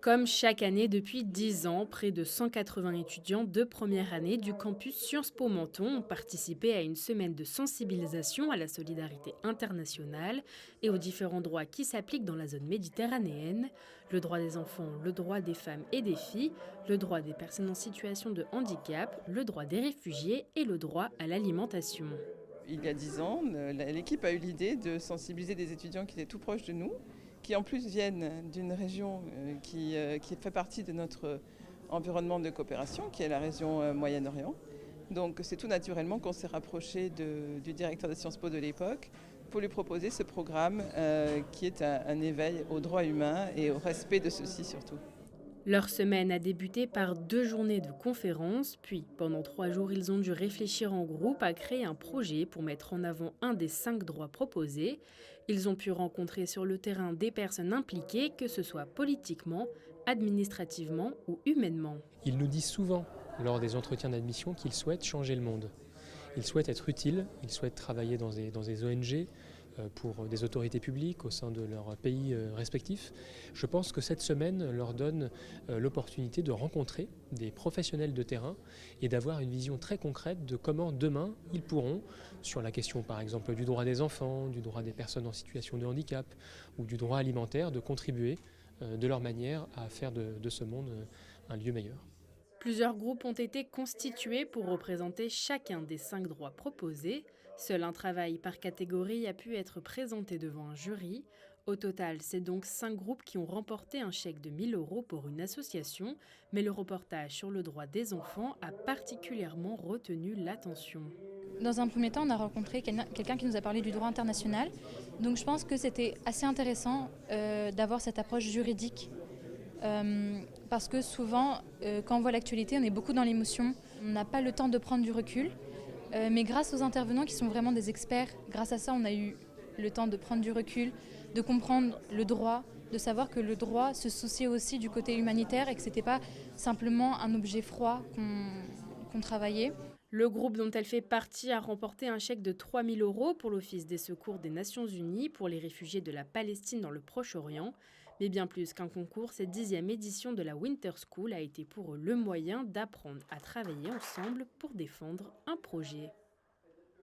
Comme chaque année depuis 10 ans, près de 180 étudiants de première année du campus Sciences Po Menton ont participé à une semaine de sensibilisation à la solidarité internationale et aux différents droits qui s'appliquent dans la zone méditerranéenne, le droit des enfants, le droit des femmes et des filles, le droit des personnes en situation de handicap, le droit des réfugiés et le droit à l'alimentation. Il y a 10 ans, l'équipe a eu l'idée de sensibiliser des étudiants qui étaient tout proches de nous, qui en plus viennent d'une région qui fait partie de notre environnement de coopération, qui est la région Moyen-Orient. Donc c'est tout naturellement qu'on s'est rapproché du directeur de Sciences Po de l'époque pour lui proposer ce programme qui est un éveil aux droits humains et au respect de ceux-ci surtout. Leur semaine a débuté par 2 journées de conférences, puis pendant 3 jours, ils ont dû réfléchir en groupe à créer un projet pour mettre en avant un des 5 droits proposés. Ils ont pu rencontrer sur le terrain des personnes impliquées, que ce soit politiquement, administrativement ou humainement. Ils nous disent souvent, lors des entretiens d'admission, qu'ils souhaitent changer le monde. Ils souhaitent être utiles, ils souhaitent travailler dans des ONG, pour des autorités publiques au sein de leur pays respectifs. Je pense que cette semaine leur donne l'opportunité de rencontrer des professionnels de terrain et d'avoir une vision très concrète de comment demain ils pourront, sur la question par exemple du droit des enfants, du droit des personnes en situation de handicap ou du droit alimentaire, de contribuer de leur manière à faire de ce monde un lieu meilleur. Plusieurs groupes ont été constitués pour représenter chacun des 5 droits proposés. Seul un travail par catégorie a pu être présenté devant un jury. Au total, c'est donc 5 groupes qui ont remporté un chèque de 1 000 € pour une association, mais le reportage sur le droit des enfants a particulièrement retenu l'attention. Dans un premier temps, on a rencontré quelqu'un qui nous a parlé du droit international. Donc je pense que c'était assez intéressant d'avoir cette approche juridique. Parce que souvent, quand on voit l'actualité, on est beaucoup dans l'émotion. On n'a pas le temps de prendre du recul. Mais grâce aux intervenants qui sont vraiment des experts, grâce à ça, on a eu le temps de prendre du recul, de comprendre le droit, de savoir que le droit se souciait aussi du côté humanitaire et que ce n'était pas simplement un objet froid qu'on travaillait. Le groupe dont elle fait partie a remporté un chèque de 3 000 € pour l'Office des secours des Nations Unies pour les réfugiés de la Palestine dans le Proche-Orient. Mais bien plus qu'un concours, cette 10e édition de la Winter School a été pour eux le moyen d'apprendre à travailler ensemble pour défendre un projet.